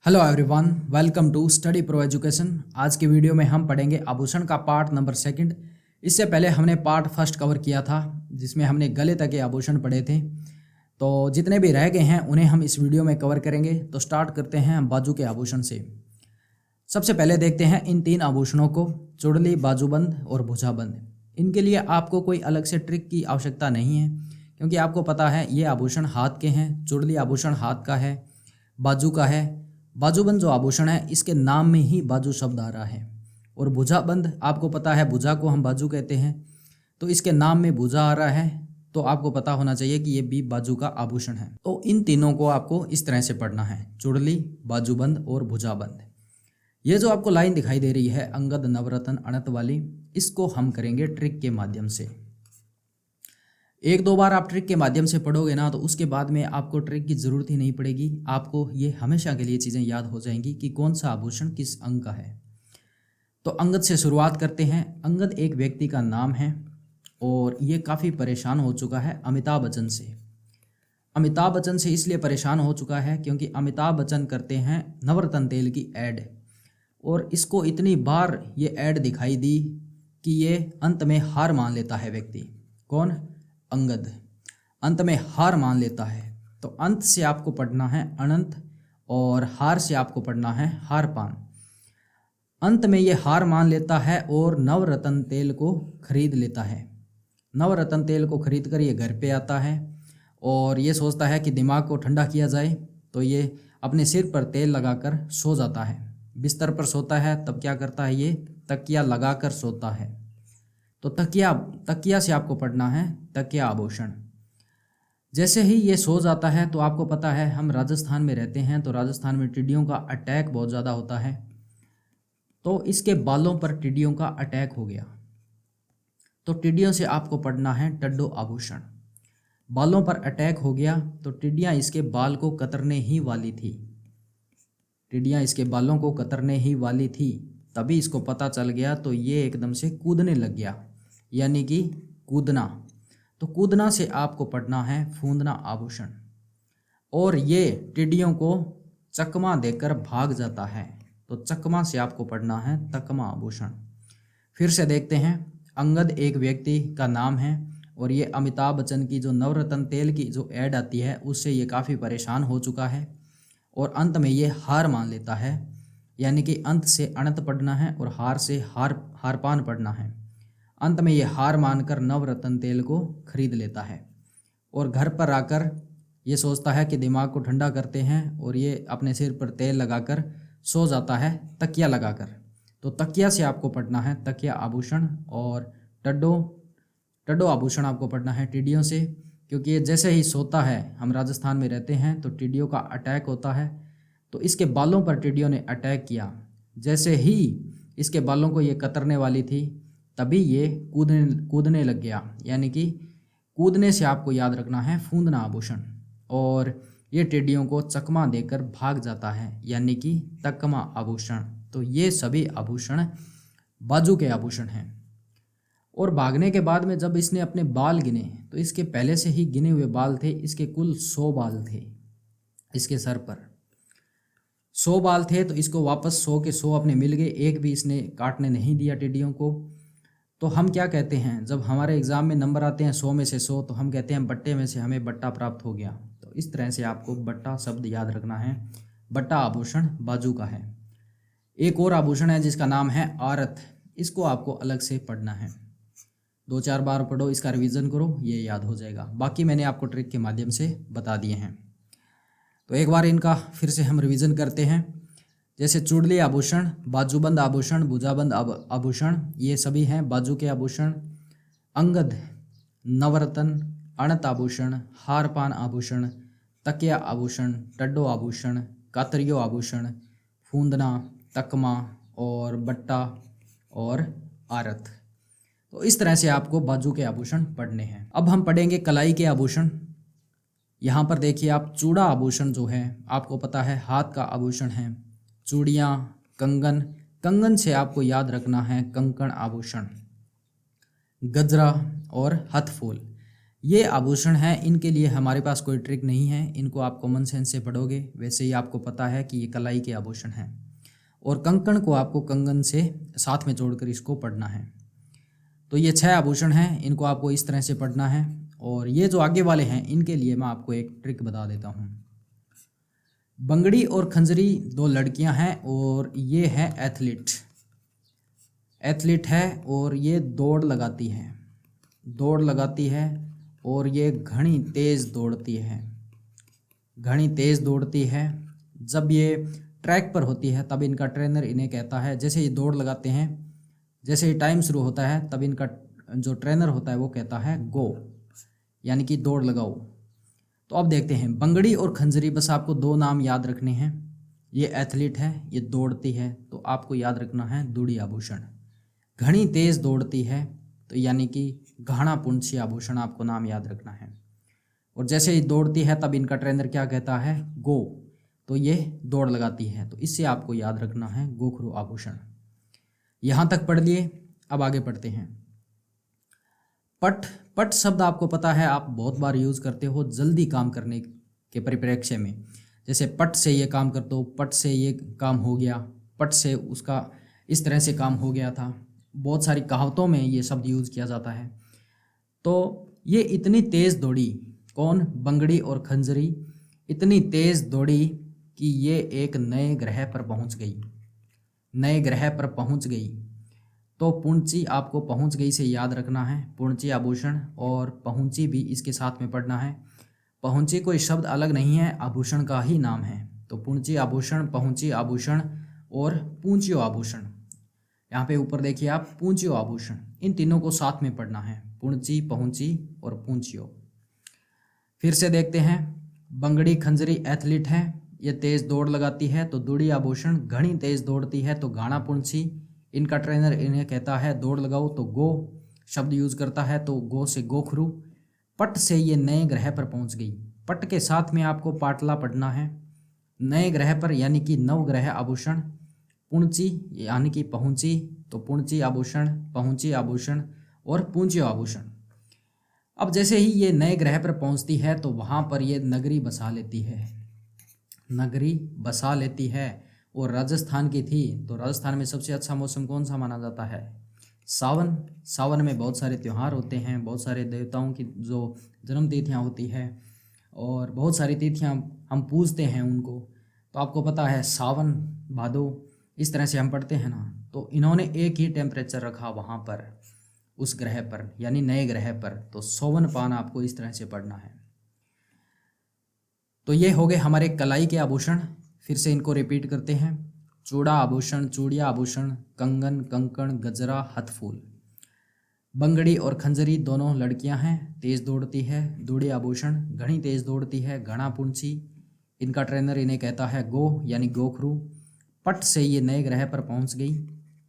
Hello everyone, welcome to Study Pro Education. आज की video में हम पढ़ेंगे आभूषण का पार्ट नंबर सेकंड। इससे पहले हमने पार्ट फर्स्ट कवर किया था जिसमें हमने गले तक के आभूषण पढ़े थे। तो जितने भी रह गए हैं उन्हें हम इस वीडियो में कवर करेंगे। तो स्टार्ट करते हैं बाजू के आभूषण से। सबसे पहले देखते हैं इन तीन आभूषणों को, चुड़ली, बाजूबंद और भुजाबंद। इनके लिए आपको कोई अलग से ट्रिक की आवश्यकता नहीं है, क्योंकि आपको पता है ये आभूषण हाथ के हैं। चुड़ली आभूषण हाथ का है, बाजू का है। बाजूबंद जो आभूषण है इसके नाम में ही बाजू शब्द आ रहा है। और भुजाबंद आपको पता है, भुजा को हम बाजू कहते हैं, तो इसके नाम में भुजा आ रहा है, तो आपको पता होना चाहिए कि ये भी बाजू का आभूषण है। तो इन तीनों को आपको इस तरह से पढ़ना है, चुड़ली, बाजूबंद और भुजाबंद। ये जो आपको लाइन दिखाई दे रही है अंगद, नवरत्न, अणत वाली, इसको हम करेंगे ट्रिक के माध्यम से। एक दो बार आप ट्रिक के माध्यम से पढ़ोगे ना, तो उसके बाद में आपको ट्रिक की ज़रूरत ही नहीं पड़ेगी। आपको ये हमेशा के लिए चीज़ें याद हो जाएंगी कि कौन सा आभूषण किस अंग का है। तो अंगद से शुरुआत करते हैं। अंगद एक व्यक्ति का नाम है और ये काफ़ी परेशान हो चुका है अमिताभ बच्चन से। अमिताभ बच्चन से इसलिए परेशान हो चुका है क्योंकि अमिताभ बच्चन करते हैं नवरत्न तेल की ऐड, और इसको इतनी बार ये ऐड दिखाई दी कि ये अंत में हार मान लेता है व्यक्ति। कौन? अंगद अंत में हार मान लेता है। तो अंत से आपको पढ़ना है अनंत और हार से आपको पढ़ना है हारपान। अंत में ये हार मान लेता है और नवरत्न तेल को खरीद लेता है। नवरत्न तेल को खरीद कर ये घर पे आता है और ये सोचता है कि दिमाग को ठंडा किया जाए, तो ये अपने सिर पर तेल लगाकर सो जाता है। बिस्तर पर सोता है तब क्या करता है, ये तकिया लगाकर सोता है। तो तकिया से आपको पढ़ना है तकिया आभूषण। जैसे ही ये सो जाता है, तो आपको पता है हम राजस्थान में रहते हैं, तो राजस्थान में टिड्डियों का अटैक बहुत ज़्यादा होता है। तो इसके बालों पर टिड्डियों का अटैक हो गया, तो टिड्डियों से आपको पढ़ना है टड्डो आभूषण। बालों पर अटैक हो गया तो टिड्डियाँ इसके बाल को कतरने ही वाली थी। टिड्डियाँ इसके बालों को कतरने ही वाली थी, तभी इसको पता चल गया, तो ये एकदम से कूदने लग गया, यानी कि कूदना। तो कूदना से आपको पढ़ना है फूंदना आभूषण। और ये टिड्डियों को चकमा देकर भाग जाता है, तो चकमा से आपको पढ़ना है तकमा आभूषण। फिर से देखते हैं। अंगद एक व्यक्ति का नाम है और ये अमिताभ बच्चन की जो नवरत्न तेल की जो ऐड आती है उससे ये काफ़ी परेशान हो चुका है और अंत में ये हार मान लेता है, यानी कि अंत से अनंत पढ़ना है और हार से हारपान पढ़ना है। अंत में ये हार मानकर नवरत्न तेल को खरीद लेता है और घर पर आकर ये सोचता है कि दिमाग को ठंडा करते हैं, और ये अपने सिर पर तेल लगाकर सो जाता है तकिया लगाकर। तो तकिया से आपको पढ़ना है तकिया आभूषण। और टड्डो आभूषण आपको पढ़ना है टिड्डियों से, क्योंकि ये जैसे ही सोता है, हम राजस्थान में रहते हैं तो टिड्डियों का अटैक होता है, तो इसके बालों पर टिड्डियों ने अटैक किया। जैसे ही इसके बालों को ये कतरने वाली थी, तभी ये कूदने लग गया, यानी कि कूदने से आपको याद रखना है फूंदना आभूषण। और ये टिड्डियों को चकमा देकर भाग जाता है, यानी कि तकमा आभूषण। तो ये सभी आभूषण बाजू के आभूषण हैं। और भागने के बाद में जब इसने अपने बाल गिने, तो इसके पहले से ही गिने हुए बाल थे, इसके कुल 100 बाल थे। इसके सर पर 100 बाल थे, तो इसको वापस 100 के 100 अपने मिल गए, एक भी इसने काटने नहीं दिया टिड्डियों को। तो हम क्या कहते हैं, जब हमारे एग्ज़ाम में नंबर आते हैं 100 में से 100, तो हम कहते हैं बट्टे में से हमें बट्टा प्राप्त हो गया। तो इस तरह से आपको बट्टा शब्द याद रखना है। बट्टा आभूषण बाजू का है। एक और आभूषण है जिसका नाम है आरत, इसको आपको अलग से पढ़ना है। 2-4 बार पढ़ो, इसका रिवीजन करो, ये याद हो जाएगा। बाकी मैंने आपको ट्रिक के माध्यम से बता दिए हैं। तो एक बार इनका फिर से हम रिवीजन करते हैं। जैसे चुड़ली आभूषण, बाजूबंद आभूषण, भुजाबंद आभूषण, ये सभी हैं बाजू के आभूषण। अंगद, नवरत्न, अणत आभूषण, हारपान आभूषण, तकिया आभूषण, टड्डो आभूषण, कातरियो आभूषण, फूंदना, तकमा और बट्टा और आरत। तो इस तरह से आपको बाजू के आभूषण पढ़ने हैं। अब हम पढ़ेंगे कलाई के आभूषण। यहाँ पर देखिए आप, चूड़ा आभूषण जो है आपको पता है हाथ का आभूषण है। चूड़ियाँ, कंगन से आपको याद रखना है कंकण आभूषण। गजरा और हथफूल, ये आभूषण हैं, इनके लिए हमारे पास कोई ट्रिक नहीं है, इनको आप कॉमन सेंस से पढ़ोगे। वैसे ही आपको पता है कि ये कलाई के आभूषण हैं। और कंकण को आपको कंगन से साथ में जोड़कर इसको पढ़ना है। तो ये 6 आभूषण हैं, इनको आपको इस तरह से पढ़ना है। और ये जो आगे वाले हैं इनके लिए मैं आपको एक ट्रिक बता देता हूँ। बंगड़ी और खंजरी 2 लड़कियां हैं और ये है एथलीट है और ये दौड़ लगाती है और ये घनी तेज़ दौड़ती है। जब ये ट्रैक पर होती है तब इनका ट्रेनर इन्हें कहता है, जैसे ये दौड़ लगाते हैं, जैसे ही टाइम शुरू होता है तब इनका जो ट्रेनर होता है वो कहता है गो, यानी कि दौड़ लगाओ। तो अब देखते हैं बंगड़ी और खंजरी, बस आपको 2 नाम याद रखने हैं। ये एथलीट है, ये दौड़ती है, तो आपको याद रखना है दूड़ी आभूषण। घनी तेज़ दौड़ती है तो यानी कि घाना पुंछी आभूषण आपको नाम याद रखना है। और जैसे ही दौड़ती है तब इनका ट्रेनर क्या कहता है, गो, तो ये दौड़ लगाती है, तो इससे आपको याद रखना है गोखरू आभूषण। यहाँ तक पढ़ लिए, अब आगे पढ़ते हैं। पट शब्द आपको पता है, आप बहुत बार यूज़ करते हो जल्दी काम करने के परिप्रेक्ष्य में। जैसे पट से ये काम कर दो, पट से ये काम हो गया, पट से उसका इस तरह से काम हो गया था। बहुत सारी कहावतों में ये शब्द यूज़ किया जाता है। तो ये इतनी तेज़ दौड़ी, कौन, बंगड़ी और खंजरी इतनी तेज़ दौड़ी कि ये एक नए ग्रह पर पहुंच गई। तो पुंची आपको पहुंच गई से याद रखना है, पुंची आभूषण, और पहुंची भी इसके साथ में पढ़ना है। पहुंची कोई शब्द अलग नहीं है, आभूषण का ही नाम है। तो पुंची आभूषण, पहुंची आभूषण और पूंचियो आभूषण। यहाँ पे ऊपर देखिए आप, पूंचियो आभूषण, इन तीनों को साथ में पढ़ना है, पुंची, पहुंची और पूंचियो। फिर से देखते हैं, बंगड़ी खंजरी एथलीट है, ये तेज़ दौड़ लगाती है तो दूड़ी आभूषण, घनी तेज़ दौड़ती है तो घाना पुंछी, इनका ट्रेनर इन्हें कहता है दौड़ लगाओ तो गो शब्द यूज़ करता है, तो गो से गोखरू। पट से ये नए ग्रह पर पहुंच गई, पट के साथ में आपको पाटला पढ़ना है। नए ग्रह पर यानी कि नवग्रह आभूषण, पुंची यानी कि पहुंची, तो पुंची आभूषण, पहुंची आभूषण और पूंचियो आभूषण। अब जैसे ही ये नए ग्रह पर पहुंचती है तो वहाँ पर ये नगरी बसा लेती है। और राजस्थान की थी, तो राजस्थान में सबसे अच्छा मौसम कौन सा माना जाता है, सावन में बहुत सारे त्यौहार होते हैं, बहुत सारे देवताओं की जो जन्म तिथियाँ होती है और बहुत सारी तिथियाँ हम पूजते हैं उनको। तो आपको पता है सावन भादो इस तरह से हम पढ़ते हैं ना। तो इन्होंने एक ही टेम्परेचर रखा वहाँ पर, उस ग्रह पर यानी नए ग्रह पर, तो सौवन पान आपको इस तरह से पढ़ना है। तो ये हो गए हमारे कलाई के आभूषण। फिर से इनको रिपीट करते हैं, चूड़ा आभूषण, चूड़िया आभूषण, कंगन, कंकण, गजरा, हथफूल। बंगड़ी और खंजरी दोनों लड़कियां हैं, तेज़ दौड़ती है, दूड़ी आभूषण, घनी तेज़ दौड़ती है, घना पुंछी, इनका ट्रेनर इन्हें कहता है गो यानी गोखरू। पट से ये नए ग्रह पर पहुंच गई,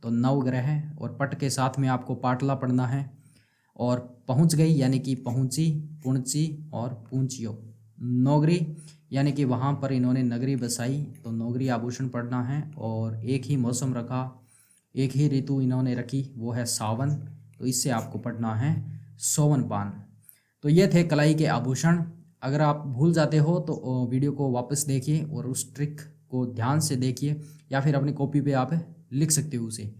तो नवग्रह, और पट के साथ में आपको पाटला पढ़ना है। और पहुंच गई यानी कि पहुंची, पुंची और पूंचियो। नौगरी यानी कि वहाँ पर इन्होंने नगरी बसाई, तो नौगरी आभूषण पढ़ना है। और एक ही मौसम रखा, एक ही ऋतु इन्होंने रखी, वो है सावन, तो इससे आपको पढ़ना है सौवन पान। तो ये थे कलाई के आभूषण। अगर आप भूल जाते हो तो वीडियो को वापस देखिए और उस ट्रिक को ध्यान से देखिए, या फिर अपनी कॉपी पे आप लिख सकते हो उसे।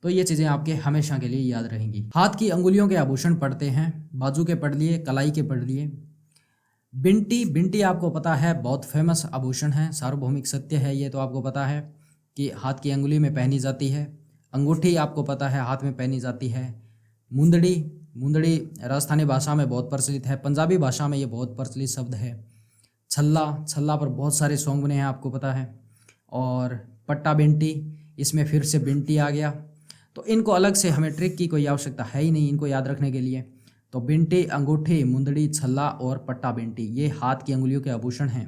तो ये चीज़ें आपके हमेशा के लिए याद रहेंगी। हाथ की अंगुलियों के आभूषण पढ़ते हैं, बाजू के पढ़ लिए, कलाई के पढ़ लिए। बिंटी आपको पता है बहुत फेमस आभूषण है, सार्वभौमिक सत्य है ये, तो आपको पता है कि हाथ की अंगुली में पहनी जाती है। अंगूठी आपको पता है हाथ में पहनी जाती है। मुंदड़ी राजस्थानी भाषा में बहुत प्रचलित है, पंजाबी भाषा में ये बहुत प्रचलित शब्द है। छल्ला पर बहुत सारे सॉन्ग बने हैं, आपको पता है। और पट्टा बिंटी, इसमें फिर से बिंटी आ गया। तो इनको अलग से हमें ट्रिक की कोई आवश्यकता है ही नहीं इनको याद रखने के लिए। तो बिंटी, अंगूठी, मुंदड़ी, छल्ला और पट्टा बिंटी, ये हाथ की अंगुलियों के आभूषण हैं।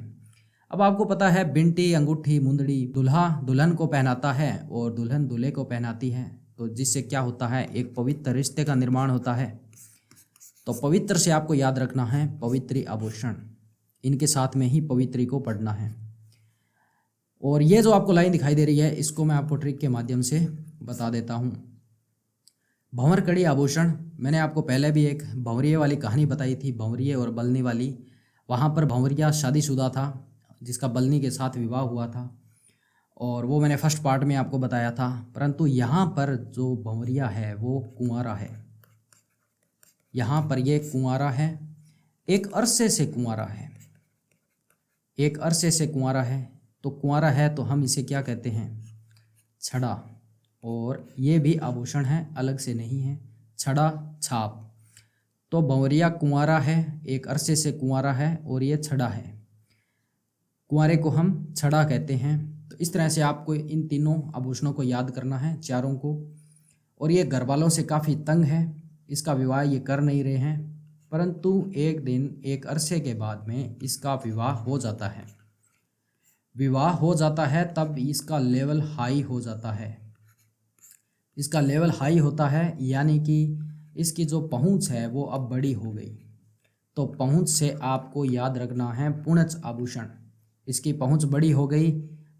अब आपको पता है बिंटी, अंगूठी, मुंदड़ी दूल्हा दुल्हन को पहनाता है और दुल्हन दूल्हे को पहनाती है, तो जिससे क्या होता है, एक पवित्र रिश्ते का निर्माण होता है। तो पवित्र से आपको याद रखना है पवित्री आभूषण, इनके साथ में ही पवित्री को पढ़ना है। और ये जो आपको लाइन दिखाई दे रही है, इसको मैं आपको ट्रिक के माध्यम से बता देता हूँ। भंवर आभूषण, मैंने आपको पहले भी एक भंवरिये वाली कहानी बताई थी, भंवरिये और बलनी वाली। वहाँ पर भंवरिया शादीशुदा था जिसका बलनी के साथ विवाह हुआ था, और वो मैंने फर्स्ट पार्ट में आपको बताया था। परंतु यहाँ पर जो भंवरिया है वो कुंवारा है। यहाँ पर ये कुंवारा है, एक अरसे से कुंवारा है, एक अरसे से कुंवारा है। तो कुंवारा है तो हम इसे क्या कहते हैं? छड़ा। और ये भी आभूषण है, अलग से नहीं है, छड़ा छाप। तो भंवरिया कुंवारा है, एक अरसे से कुंवारा है, और ये छड़ा है। कुंवारे को हम छड़ा कहते हैं। तो इस तरह से आपको इन तीनों आभूषणों को याद करना है, चारों को। और ये घर वालों से काफ़ी तंग है, इसका विवाह ये कर नहीं रहे हैं, परंतु एक दिन एक अरसे के बाद में इसका विवाह हो जाता है। विवाह हो जाता है तब इसका लेवल हाई हो जाता है। इसका लेवल हाई होता है यानी कि इसकी जो पहुंच है वो अब बड़ी हो गई। तो पहुंच से आपको याद रखना है पुणच आभूषण। इसकी पहुंच बड़ी हो गई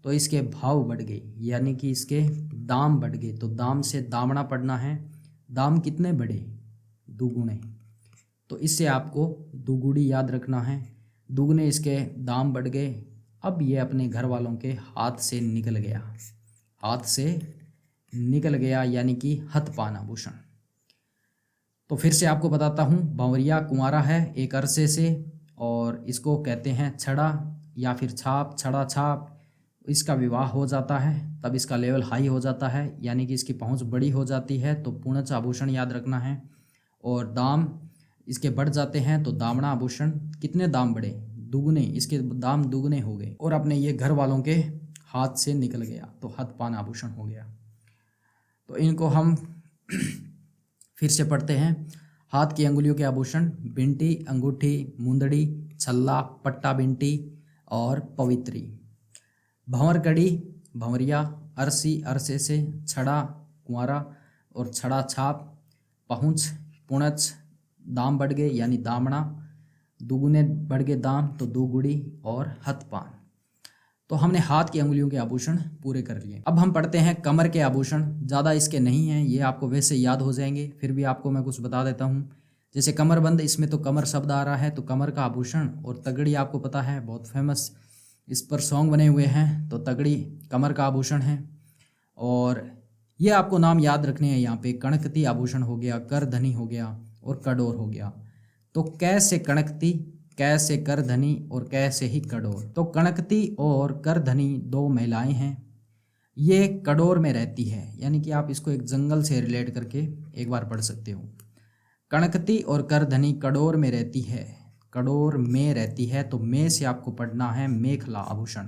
तो इसके भाव बढ़ गई, यानी कि इसके दाम बढ़ गए। तो दाम से दामना पड़ना है। दाम कितने बढ़े? दुगुने। तो इससे आपको दुगुनी याद रखना है। दुगने इसके दाम बढ़ गए। अब ये अपने घर वालों के हाथ से निकल गया, हाथ से निकल गया, यानी कि हथपान आभूषण। तो फिर से आपको बताता हूँ, भंवरिया कुंवारा है एक अरसे से, और इसको कहते हैं छड़ा या फिर छाप, छड़ा छाप। इसका विवाह हो जाता है तब इसका लेवल हाई हो जाता है, यानी कि इसकी पहुंच बड़ी हो जाती है। तो पुणच आभूषण याद रखना है। और दाम इसके बढ़ जाते हैं तो दामना आभूषण। कितने दाम बढ़े? दुगने, इसके दाम दुगने हो गए, और अपने ये घर वालों के हाथ से निकल गया, तो हथपान आभूषण हो गया। तो इनको हम फिर से पढ़ते हैं। हाथ की अंगुलियों के आभूषण: बिंटी, अंगूठी, मुंदड़ी, छल्ला, पट्टा बिंटी और पवित्री। भंवर कड़ी, भंवरिया, अरसी, अरसे से, छड़ा, कुंवारा और छड़ा छाप। पहुँच, पुणच, दाम बढ़ गए यानी दामना, दुगुने बढ़ गए दाम तो दुगुड़ी, और हथपान। तो हमने हाथ की अंगुलियों के आभूषण पूरे कर लिए। अब हम पढ़ते हैं कमर के आभूषण। ज़्यादा इसके नहीं हैं, ये आपको वैसे याद हो जाएंगे, फिर भी आपको मैं कुछ बता देता हूँ। जैसे कमरबंद, इसमें तो कमर शब्द आ रहा है, तो कमर का आभूषण। और तगड़ी आपको पता है, बहुत फेमस, इस पर सॉन्ग बने हुए हैं, तो तगड़ी कमर का आभूषण है। और ये आपको नाम याद रखने हैं यहाँ पे। कणकती आभूषण हो गया, करधनी हो गया और कडोर हो गया। तो कैसे कणकती, कैसे करधनी और कैसे ही कडोर। तो कणकती और करधनी दो महिलाएं हैं। ये कडोर में रहती है, यानी कि आप इसको एक जंगल से रिलेट करके एक बार पढ़ सकते हो। कणकती और करधनी कडोर में रहती है, कडोर में रहती है। तो में से आपको पढ़ना है मेखला आभूषण।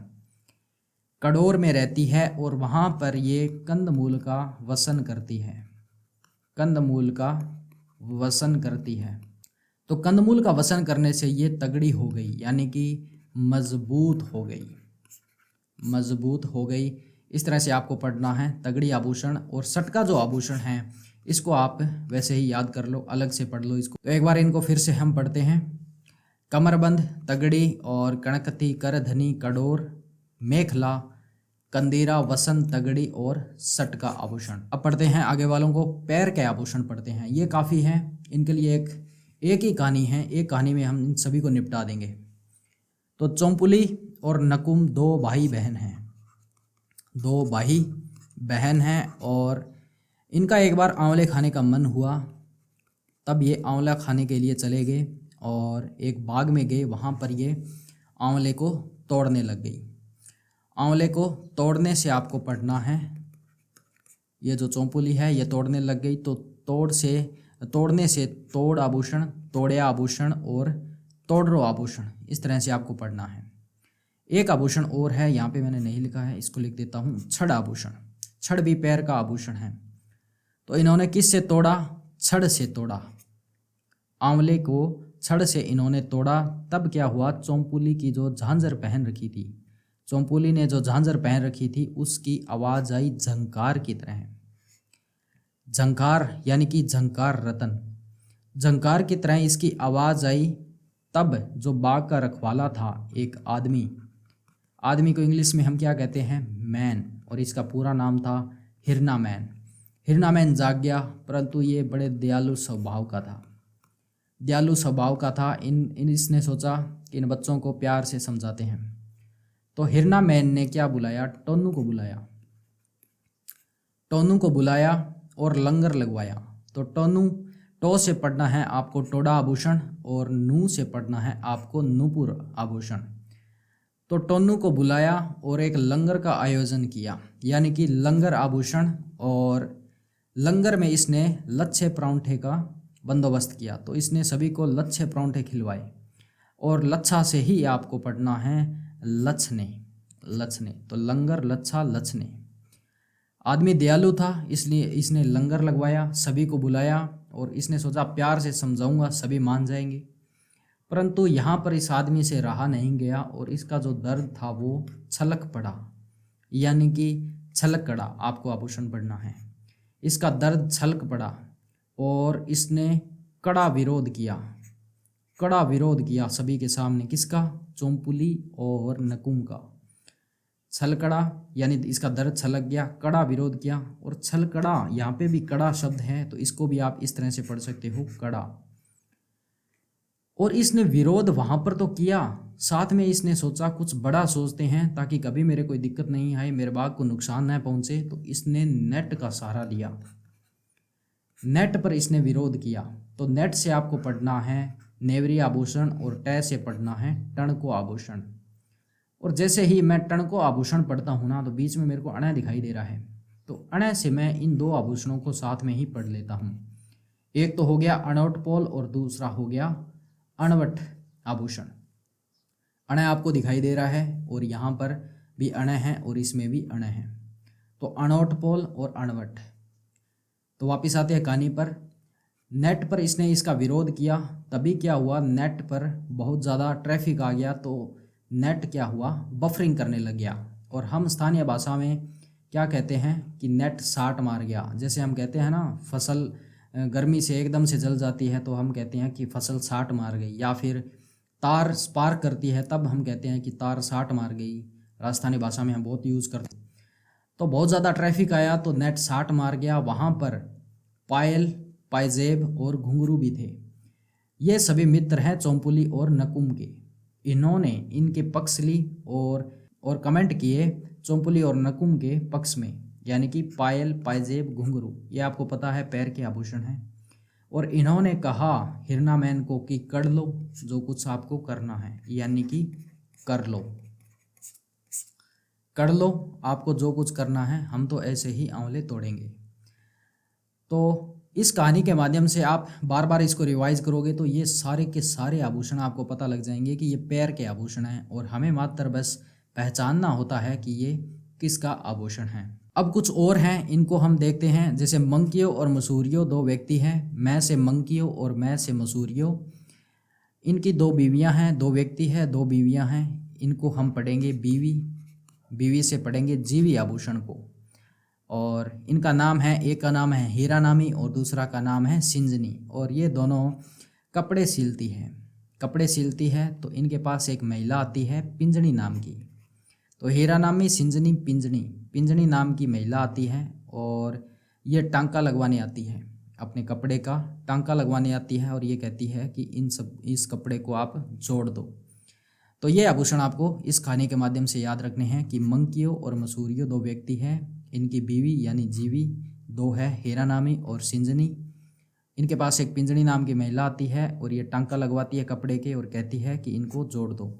कडोर में रहती है और वहाँ पर ये कंदमूल का वसन करती है, कंदमूल का वसन करती है। तो कंदमूल का वसन करने से ये तगड़ी हो गई, यानी कि मजबूत हो गई, मजबूत हो गई। इस तरह से आपको पढ़ना है तगड़ी आभूषण। और सटका जो आभूषण है इसको आप वैसे ही याद कर लो, अलग से पढ़ लो इसको। तो एक बार इनको फिर से हम पढ़ते हैं। कमरबंद, तगड़ी और कणकती, करधनी, कडोर, मेखला, कंदीरा, वसन, तगड़ी और सटका आभूषण। अब पढ़ते हैं आगे वालों को। पैर के आभूषण पढ़ते हैं। ये काफ़ी हैं, इनके लिए एक ही कहानी है, एक कहानी में हम इन सभी को निपटा देंगे। तो चौंपुली और नकुम दो भाई बहन हैं, दो भाई बहन हैं। और इनका एक बार आंवले खाने का मन हुआ, तब ये आंवला खाने के लिए चले गए और एक बाग में गए। वहाँ पर ये आंवले को तोड़ने लग गई। आंवले को तोड़ने से आपको पढ़ना है, ये जो चौंपुली है ये तोड़ने लग गई। तो तोड़ने से तोड़ आभूषण, तोड़या आभूषण और तोड़रो आभूषण, इस तरह से आपको पढ़ना है। एक आभूषण और है, यहाँ पे मैंने नहीं लिखा है, इसको लिख देता हूँ, छड़ आभूषण। छड़ भी पैर का आभूषण है। तो इन्होंने किस से तोड़ा? छड़ से तोड़ा। आंवले को छड़ से इन्होंने तोड़ा। तब क्या हुआ? चौंपुली की जो झांझर पहन रखी थी, चौंपुली ने जो झांझर पहन रखी थी उसकी आवाज़ आई झंकार की तरह। झंकार यानी कि झंकार रतन, झंकार की तरह इसकी आवाज़ आई। तब जो बाग का रखवाला था, एक आदमी, आदमी को इंग्लिश में हम क्या कहते हैं? मैन, और इसका पूरा नाम था हिरना मैन। हिरणामैन जाग गया, परंतु ये बड़े दयालु स्वभाव का था। दयालु स्वभाव का था। इसने सोचा कि इन बच्चों को प्यार से समझाते हैं। तो हिरणामैन ने क्या बुलाया, टोनू को बुलाया। टोनू को बुलाया और लंगर लगवाया। तो टो से पढ़ना है आपको टोडा आभूषण और नू से पढ़ना है आपको नूपुर आभूषण। तो टोनू को बुलाया और एक लंगर का आयोजन किया, यानी कि लंगर आभूषण, और लंगर में इसने लच्छे परांठे का बंदोबस्त किया। तो इसने सभी को लच्छे परांठे खिलवाए, और लच्छा से ही आपको पढ़ना है लछने, लछने। तो लंगर, लच्छा, लछने। आदमी दयालु था, इसलिए इसने लंगर लगवाया, सभी को बुलाया, और इसने सोचा प्यार से समझाऊंगा सभी मान जाएंगे। परंतु यहाँ पर इस आदमी से रहा नहीं गया, और इसका जो दर्द था वो छलक पड़ा, यानी कि छलक पड़ा। आपको आभूषण पढ़ना है। इसका दर्द छलक पड़ा और इसने कड़ा विरोध किया। कड़ा विरोध किया सभी के सामने। किसका? चौंपुली और नकुम का। छलकड़ा यानी इसका दर्द छलक गया, कड़ा विरोध किया। और छलकड़ा, यहाँ पे भी कड़ा शब्द है, तो इसको भी आप इस तरह से पढ़ सकते हो, कड़ा। और इसने विरोध वहां पर तो किया, साथ में इसने सोचा कुछ बड़ा सोचते हैं ताकि कभी मेरे कोई दिक्कत नहीं आए, मेरे बाग को नुकसान न पहुंचे। तो इसने नेट का सहारा लिया। नेट पर इसने विरोध किया। तो नेट से आपको पढ़ना है नेवरी आभूषण, और टे से पढ़ना है टणको आभूषण। और जैसे ही मैं टणको आभूषण पढ़ता हूँ ना, तो बीच में मेरे को अणय दिखाई दे रहा है। तो अणय से मैं इन दो आभूषणों को साथ में ही पढ़ लेता हूँ। एक तो हो गया अणवट पोल और दूसरा हो गया अणवट आभूषण। अणय आपको दिखाई दे रहा है, और यहाँ पर भी अणय है और इसमें भी अणय है। तो अणवट पोल और अणवट। तो वापिस आते हैं कहानी पर। नेट पर इसने इसका विरोध किया, तभी क्या हुआ, नेट पर बहुत ज़्यादा ट्रैफिक आ गया। तो नेट क्या हुआ, बफरिंग करने लग गया। और हम स्थानीय भाषा में क्या कहते हैं कि नेट साट मार गया। जैसे हम कहते हैं ना, फसल गर्मी से एकदम से जल जाती है तो हम कहते हैं कि फसल साट मार गई, या फिर तार स्पार्क करती है तब हम कहते हैं कि तार साट मार गई। राजस्थानी भाषा में हम बहुत यूज़ करते हैं। तो बहुत ज़्यादा ट्रैफिक आया तो नेट साट मार गया। वहाँ पर पायल, पायजेब और घुंघरू भी थे। ये सभी मित्र हैं चौंपुली और नकुम के। इन्होंने इनके पक्ष ली और कमेंट किए चौंपुली और नकुम के पक्ष में, यानी कि पायल, पायजेब, घुंघरू, ये आपको पता है पैर के आभूषण हैं। और इन्होंने कहा हिरणामैन को कि कर लो जो कुछ आपको करना है, यानी कि कर लो, कर लो, आपको जो कुछ करना है, हम तो ऐसे ही आंवले तोड़ेंगे। तो इस कहानी के माध्यम से आप बार बार इसको रिवाइज करोगे तो ये सारे के सारे आभूषण आपको पता लग जाएंगे कि ये पैर के आभूषण हैं, और हमें मात्र बस पहचानना होता है कि ये किसका आभूषण है। अब कुछ और हैं, इनको हम देखते हैं। जैसे मंकियो और मसूरियो दो व्यक्ति हैं, मैं से मंकियो और मैं से मसूरियो। इनकी दो बीवियां हैं, दो व्यक्ति है, दो बीवियां हैं। इनको हम पढ़ेंगे बीवी, बीवी से पढ़ेंगे जीवी आभूषण को। और इनका नाम है, एक का नाम है हीरानामी और दूसरा का नाम है सिंजनी। और ये दोनों कपड़े सिलती है, कपड़े सिलती है। तो इनके पास एक महिला आती है पिंजनी नाम की। तो हीरानामी, सिंजनी, पिंजनी, पिंजनी नाम की महिला आती है, और ये टांका लगवाने आती है, अपने कपड़े का टांका लगवाने आती है। और ये कहती है कि इस कपड़े को आप जोड़ दो। तो ये आभूषण आपको इस कहानी के माध्यम से याद रखने हैं कि मंकियो और मसूरियो दो व्यक्ति हैं, इनकी बीवी यानी जीवी दो है, हीरानामी और सिंजनी। इनके पास एक पिंजनी नाम की महिला आती है, और ये टांका लगवाती है कपड़े के और कहती है कि इनको जोड़ दो।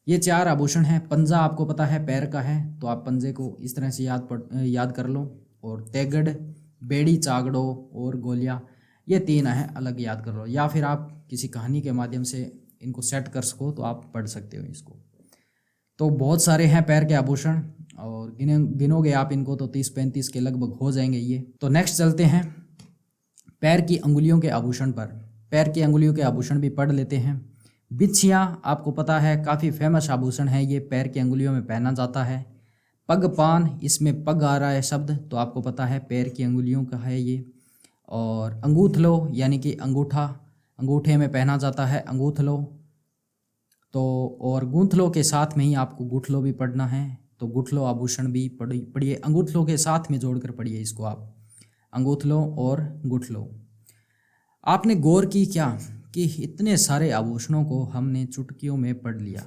ये चार आभूषण हैं। पंजा आपको पता है पैर का है, तो आप पंजे को इस तरह से याद कर लो। और तेगड़, बेड़ी, चागड़ो और गोलियाँ, ये तीन हैं, अलग याद कर लो। या फिर आप किसी कहानी के माध्यम से इनको सेट कर सको तो आप पढ़ सकते हो इसको। तो बहुत सारे हैं पैर के आभूषण, और गिनोगे आप इनको तो 30-35 के लगभग हो जाएंगे ये। तो नेक्स्ट चलते हैं पैर की अंगुलियों के आभूषण पर। पैर की अंगुलियों के आभूषण भी पढ़ लेते हैं। बिछियाँ आपको पता है काफ़ी फेमस आभूषण है, ये पैर की अंगुलियों में पहना जाता है। पग पान, इसमें पग आ रहा है शब्द, तो आपको पता है पैर की अंगुलियों का है ये। और अंगूठलो यानी कि अंगूठा, अंगूठे में पहना जाता है अंगूठलो। तो और गूंथलो के साथ में ही आपको गुठलो भी पढ़ना है, तो गुठलो आभूषण भी पढ़िए, अंगूठलो के साथ में जोड़कर पढ़िए इसको आप। अंगूठलों और गुठलों। आपने गौर की क्या कि इतने सारे आभूषणों को हमने चुटकियों में पढ़ लिया,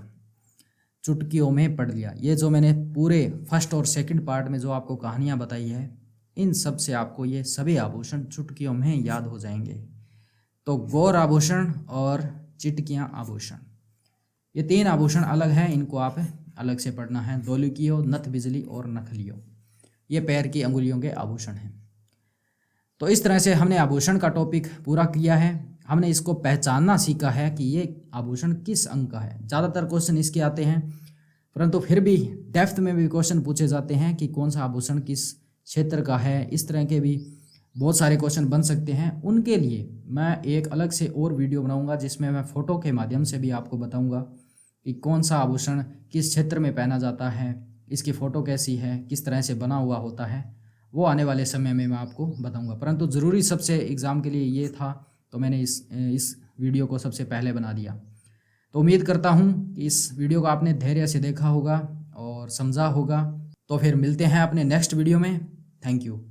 चुटकियों में पढ़ लिया। ये जो मैंने पूरे फर्स्ट और सेकंड पार्ट में जो आपको कहानियाँ बताई है, इन सब से आपको ये सभी आभूषण चुटकियों में याद हो जाएंगे। तो गौर आभूषण और चिटकियाँ आभूषण, ये 3 आभूषण अलग हैं, इनको आप अलग से पढ़ना है। दोलुकियो, नथ बिजली और नखलियो, ये पैर की अंगुलियों के आभूषण हैं। तो इस तरह से हमने आभूषण का टॉपिक पूरा किया है। हमने इसको पहचानना सीखा है कि ये आभूषण किस अंग का है। ज़्यादातर क्वेश्चन इसके आते हैं, परंतु फिर भी डेप्थ में भी क्वेश्चन पूछे जाते हैं कि कौन सा आभूषण किस क्षेत्र का है। इस तरह के भी बहुत सारे क्वेश्चन बन सकते हैं। उनके लिए मैं एक अलग से और वीडियो बनाऊंगा, जिसमें मैं फ़ोटो के माध्यम से भी आपको बताऊंगा कि कौन सा आभूषण किस क्षेत्र में पहना जाता है, इसकी फ़ोटो कैसी है, किस तरह से बना हुआ होता है, वो आने वाले समय में मैं आपको बताऊंगा। परंतु ज़रूरी सबसे एग्ज़ाम के लिए ये था, तो मैंने इस वीडियो को सबसे पहले बना दिया। तो उम्मीद करता हूँ कि इस वीडियो को आपने धैर्य से देखा होगा और समझा होगा। तो फिर मिलते हैं अपने नेक्स्ट वीडियो में। Thank you.